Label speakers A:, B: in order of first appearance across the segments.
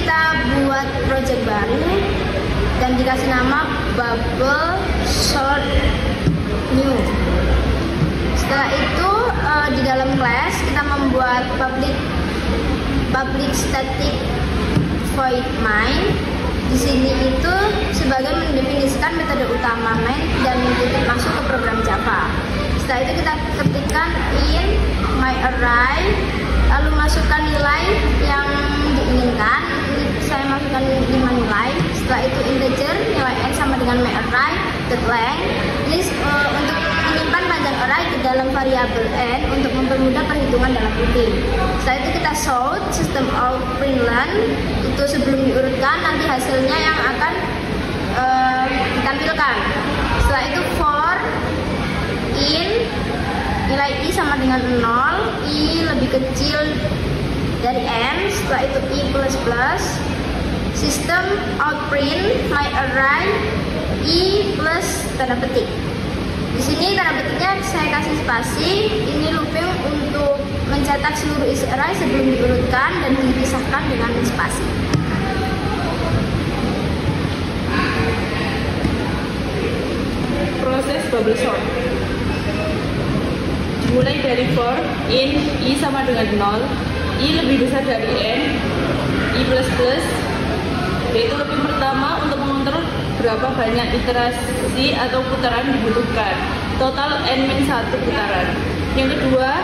A: kita buat project baru dan dikasih nama bubble sort new. Setelah itu di dalam kelas kita membuat public static void main. Di sini itu sebagai mendefinisikan metode utama main dan titik masuk ke program Java. Setelah itu kita ketikkan in myArray, lalu masukkan nilai yang diinginkan. Saya masukkan 5 nilai. Setelah itu integer nilai n sama dengan myArray .length. Ini untuk menyimpan panjang array ke dalam variabel n untuk mempermudah perhitungan dalam routine. Setelah itu kita sort system out println, itu sebelum diurutkan nanti hasilnya yang akan ditampilkan. Setelah itu for in nilai i sama dengan 0, i lebih kecil dari n. Setelah itu i plus plus, system out print myArray i plus tanda petik. Di sini tanda petiknya saya kasih spasi. Ini looping untuk mencetak seluruh isi array sebelum diurutkan dan dipisahkan dengan spasi.
B: Proses bubble sort dimulai dari for in i sama dengan 0, i lebih besar dari n, i plus plus, yaitu looping pertama untuk mengontrol berapa banyak iterasi atau putaran dibutuhkan, total n-1 putaran. Yang kedua,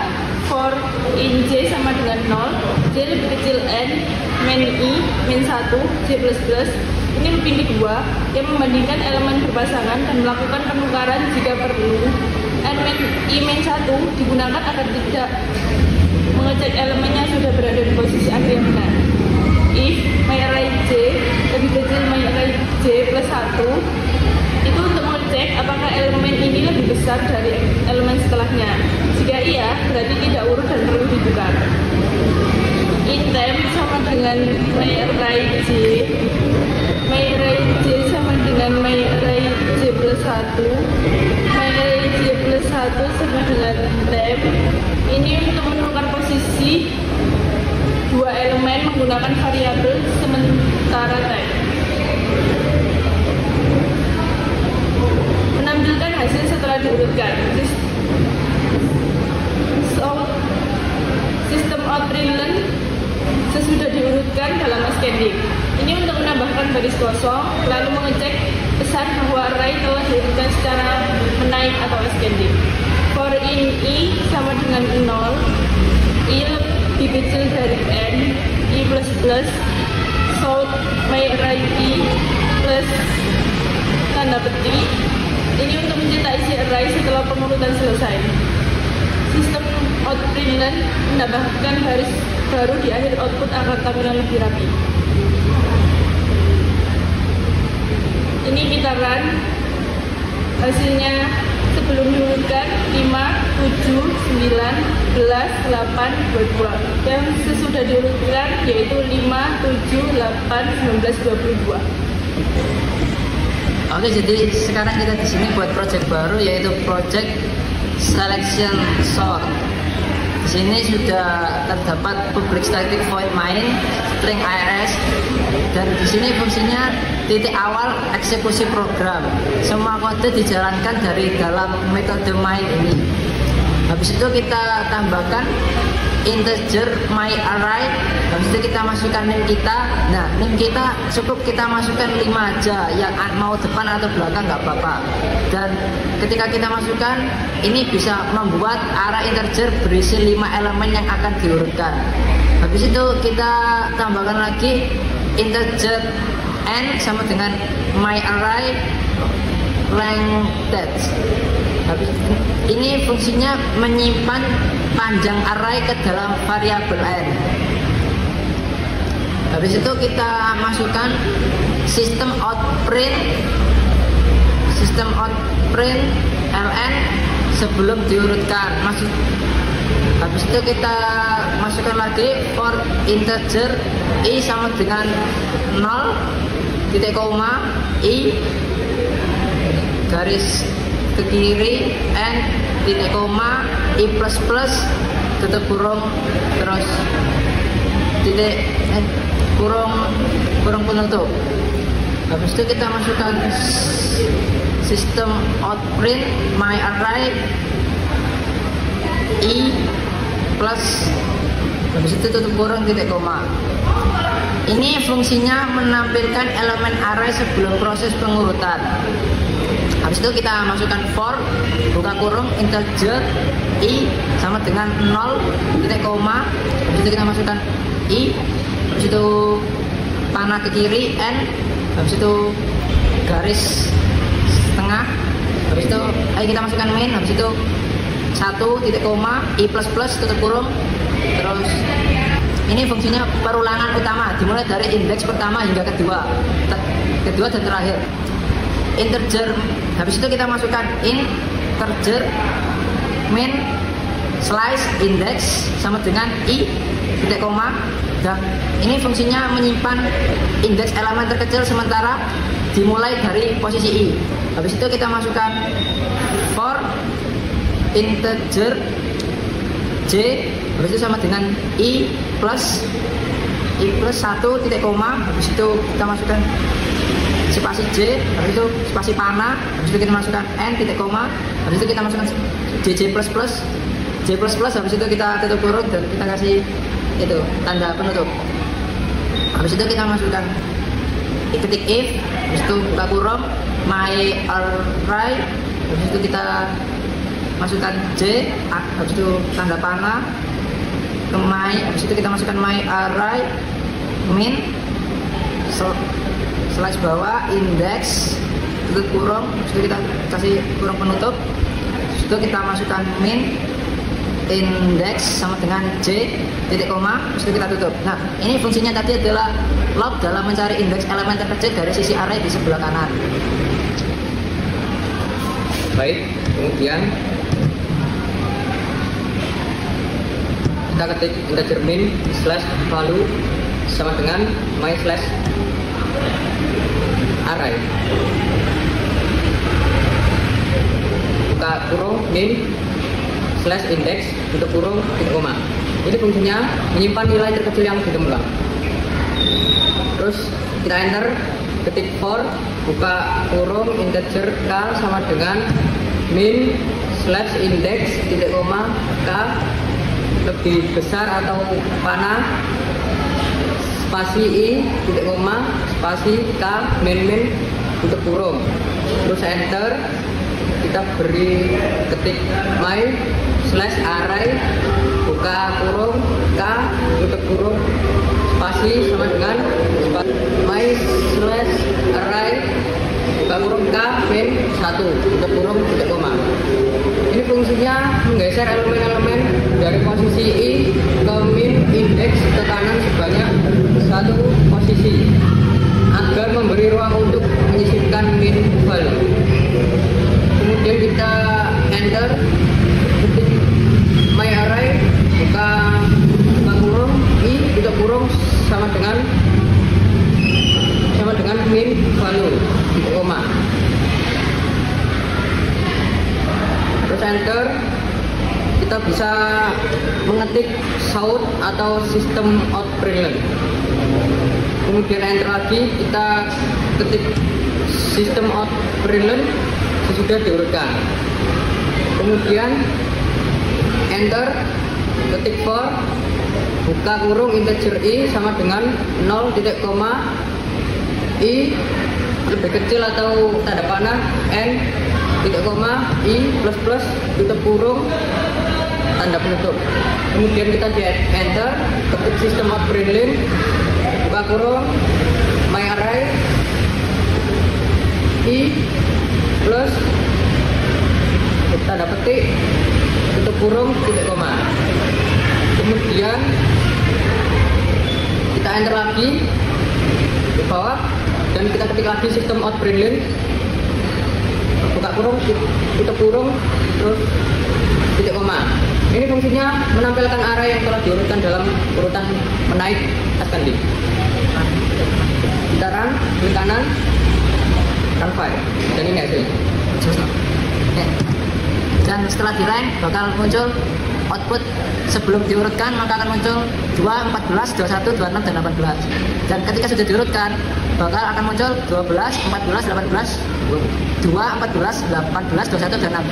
B: for in j sama dengan 0, j lebih kecil n, min i, min 1, j plus plus. Ini looping kedua yang membandingkan elemen berpasangan dan melakukan penukaran jika perlu. N i min 1 digunakan agar tidak mengecek elemennya sudah berada di posisi akhir yang benar. If myArray j lebih kecil myArray j plus 1, itu untuk mengecek apakah elemen ini lebih besar dari elemen setelahnya. Jika iya, berarti tidak urut dan perlu dibuka. Item sama dengan myArray j, myArray j sama dengan myArray j plus 1, myArray j plus 1 sama dengan tab. Ini untuk menentukan posisi dua elemen menggunakan variabel sementara tab. Menampilkan hasil setelah diurutkan. System out println sesudah diurutkan dalam ascending. Ini untuk menambahkan baris kosong, lalu mengecek pesan bahwa array telah diurutkan secara menaik atau ascending. For in i sama dengan 0, i lebih kecil dari n, i plus plus, sort myArray i plus tanda petik. Ini untuk mencetak isi array setelah pengurutan selesai. Sistem out println menambahkan baris baru di akhir output agar tampilan lebih rapi. Ini kita run hasilnya sebelum diurutkan 5, 7, 9, 11, 8, 22. Yang sesudah diurutkan yaitu 5, 7, 8, 19, 22.
C: Oke, jadi sekarang kita di sini buat project baru yaitu project selection sort. Di sini sudah terdapat public static void main string irs dan di sini fungsinya titik awal eksekusi program. Semua kode dijalankan dari dalam metode main ini. Habis itu kita tambahkan integer myArray. Habis itu kita masukkan min kita. Nah, min kita cukup kita masukkan 5 aja, yang mau depan atau belakang nggak apa-apa. Dan ketika kita masukkan, ini bisa membuat array integer berisi 5 elemen yang akan diurutkan. Habis itu kita tambahkan lagi integer n sama dengan myArray length. Habis ini fungsinya menyimpan panjang array ke dalam variabel n. Habis itu kita masukkan system out print ln sebelum diurutkan. Habis itu kita masukkan lagi for integer i sama dengan 0 titik koma i garis ke kiri n titik koma i plus plus tutup kurung terus titik kurung penutup. Habis itu kita masukkan sistem outprint my array i plus, habis itu tutup kurung titik koma. Ini fungsinya menampilkan elemen array sebelum proses pengurutan. Habis itu kita masukkan for buka kurung integer i sama dengan 0 titik koma. Habis itu kita masukkan i, habis itu panah ke kiri n, habis itu garis setengah, habis itu kita masukkan main, habis itu 1 titik koma i plus plus tutup kurung. Terus ini fungsinya perulangan utama dimulai dari indeks pertama hingga kedua dan terakhir. Integer, habis itu kita masukkan integer main slice index sama dengan i titik koma, dan ini fungsinya menyimpan indeks elemen terkecil sementara dimulai dari posisi i. Habis itu kita masukkan for integer j, habis itu sama dengan i plus 1 titik koma, habis itu kita masukkan spasi j, habis itu spasi panah, habis itu kita masukkan n titik koma, habis itu kita masukkan j plus plus, habis itu kita tutup kurung dan kita kasih itu tanda penutup. Habis itu kita masukkan ketik if, habis itu buka kurung my array, habis itu kita masukkan j, habis itu tanda panah ke my, habis itu kita masukkan my array min slice bawah index tutup kurung, habis itu kita kasih kurung penutup, habis itu kita masukkan min index sama dengan j titik koma, habis itu kita tutup. Nah, ini fungsinya tadi adalah log dalam mencari indeks elemen terkecil dari sisi array di sebelah kanan.
D: Baik, kemudian kita ketik integer min slash value sama dengan my slash array, buka kurung min slash index tutup kurung titik koma. Ini fungsinya menyimpan nilai terkecil yang ditemukan. Terus kita enter, ketik for buka kurung integer k sama dengan min slash index titik koma k lebih besar atau panah spasi i titik koma spasi k min tutup kurung. Terus enter, kita beri ketik my slash array buka kurung k tutup kurung spasi sama dengan my slash array buka kurung k min 1 tutup kurung titik koma. Ini fungsinya menggeser elemen-elemen dari posisi i ke min indeks ke kanan sebanyak 1 posisi agar memberi ruang untuk menyisipkan min value. Kemudian kita enter, ketik my array buka kurung i tutup kurung sama dengan min value titik koma. Terus enter, kita bisa mengetik shout atau sistem out brilliant. Kemudian enter lagi, kita ketik sistem out brilliant sudah diurutkan. Kemudian enter, ketik for buka kurung integer i sama dengan 0 titik koma i lebih kecil atau tanda panah n titik koma i plus plus tutup kurung tanda penutup. Kemudian kita enter, ketik sistem out brilliant buka kurung my array i plus tanda petik tutup kurung titik koma. Kemudian kita enter lagi di bawah dan kita ketik lagi sistem out brilliant buka kurung tutup kurung terus titik koma. Ini fungsinya menampilkan array yang telah diurutkan dalam urutan menaik ascending. Kita run, klik kanan, run file, dan ini hasilnya.
C: Dan setelah di run bakal muncul output sebelum diurutkan maka akan muncul 2, 14, 21, 26, dan 18. Dan ketika sudah diurutkan bakal akan muncul 12, 14, 18, 2, 14, 18, 21, dan 6.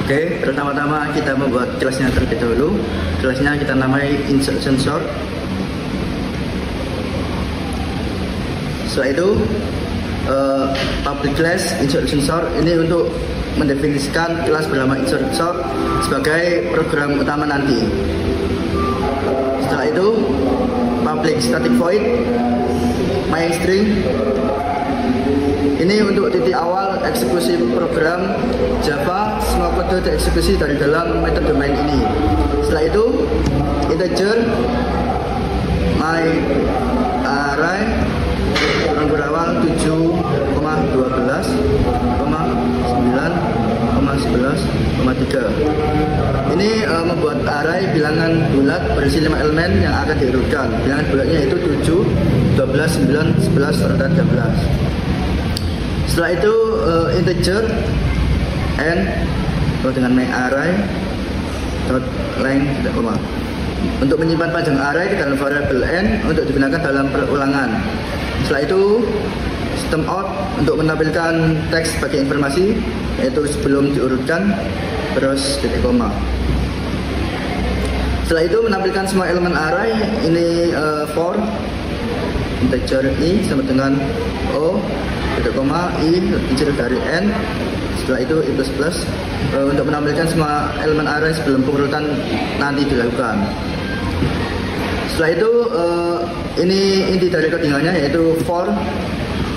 E: Oke, pertama-tama kita membuat kelasnya terlebih dahulu. Kelasnya kita namai insertion sort. Setelah itu public class insertion sort ini untuk mendefinisikan kelas bernama insert sort sebagai program utama nanti. Setelah itu public static void my string ini untuk titik awal eksekusi program Java. Semua kode dieksekusi dari dalam metode main ini. Setelah itu integer my array berawal 7,12, 9, 11,3. Ini membuat array bilangan bulat berisi 5 elemen yang akan diurutkan. Bilangan bulatnya itu 7, 12, 9, 11, serta 13. Setelah itu integer n dengan my array dot length tidak koma untuk menyimpan panjang array di dalam variabel n untuk digunakan dalam perulangan. Setelah itu system out untuk menampilkan teks sebagai informasi yaitu sebelum diurutkan terus titik koma. Setelah itu menampilkan semua elemen array ini for integer i sama dengan o titik koma i integer dari n. Setelah itu i plus plus untuk menampilkan semua elemen array sebelum pengurutan nanti dilakukan. Setelah itu ini inti dari codingannya yaitu for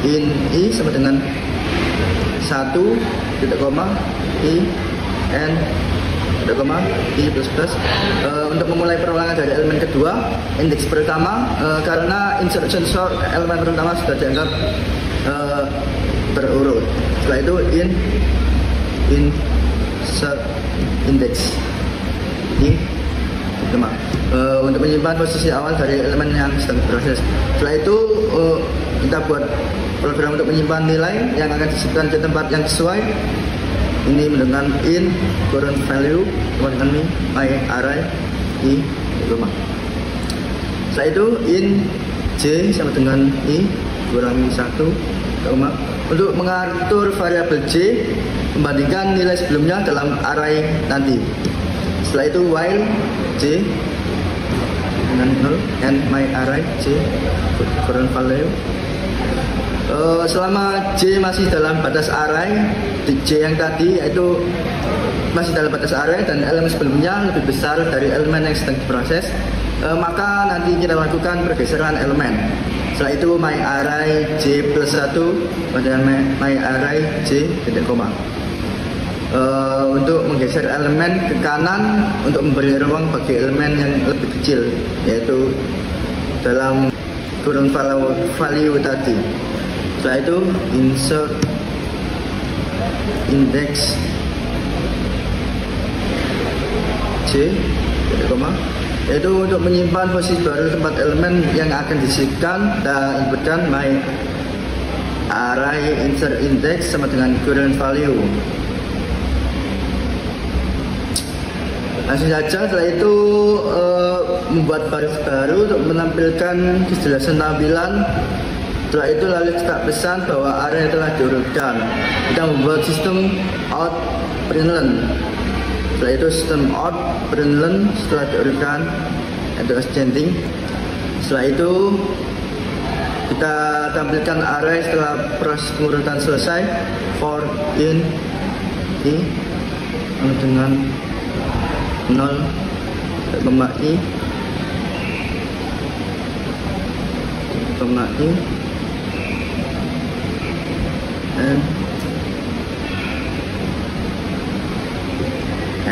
E: in i sama dengan 1 titik koma i n titik koma i plus plus untuk memulai perulangan dari elemen kedua indeks pertama karena insertion sort elemen pertama sudah dianggap berurut. Setelah itu insert index i untuk menyimpan posisi awal dari elemen yang sedang berproses. Setelah itu kita buat program untuk menyimpan nilai yang akan disimpan ke tempat yang sesuai. Ini dengan in current value dengan my array i rumah. Setelah itu in j sama dengan i kurangi 1 koma untuk mengatur variabel j membandingkan nilai sebelumnya dalam array nanti. Setelah itu while j dengan 0 and my array j current value. Selama j masih dalam batas array di j yang tadi yaitu masih dalam batas array dan elemen sebelumnya lebih besar dari elemen yang sedang diproses, maka nanti kita lakukan pergeseran elemen. Setelah itu my array j plus 1 pada my array j titik koma untuk menggeser elemen ke kanan untuk memberi ruang bagi elemen yang lebih kecil yaitu dalam kurun value tadi. Setelah itu insert index j titik koma yaitu untuk menyimpan posisi baru tempat elemen yang akan disisipkan dan inputkan my array insert index sama dengan current value. Langsung saja setelah itu membuat baris baru untuk menampilkan kejelasan tampilan. Setelah itu lalu cetak pesan bahwa array telah diurutkan. Kita membuat sistem out println. Setelah itu sistem out println setelah diurutkan itu ascending. Setelah itu kita tampilkan array setelah proses pengurutan selesai for in i dengan 0 koma i koma i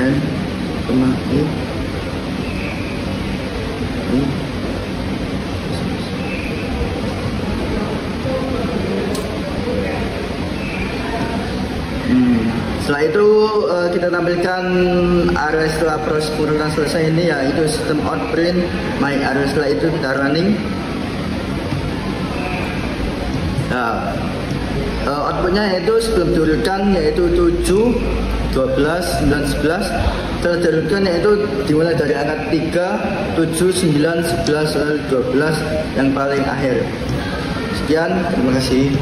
E: n koma i Setelah itu kita tampilkan array setelah proses pengurutan selesai ini yaitu sistem out print my array. Setelah itu kita running. Outputnya yaitu sebelum diurutkan yaitu 7 12, 9, 11 terjadikan, yaitu dimulai dari angka 3, 7, 9, 11, lalu 12 yang paling akhir. Sekian, terima kasih.